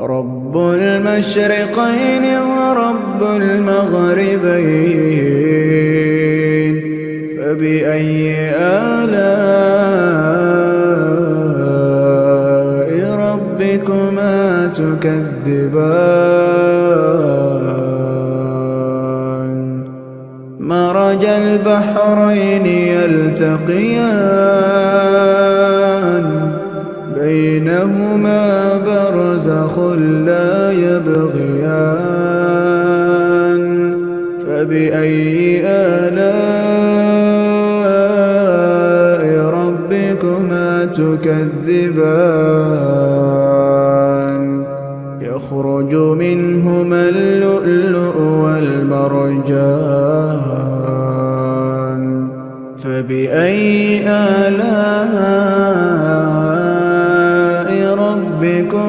رب المشرقين ورب المغربين، فبأي آلاء ربكما تكذبان؟ مرج البحرين يلتقيان، بينهما برزخ لا يبغيان، فبأي آلاء ربكما تكذبان؟ يخرج من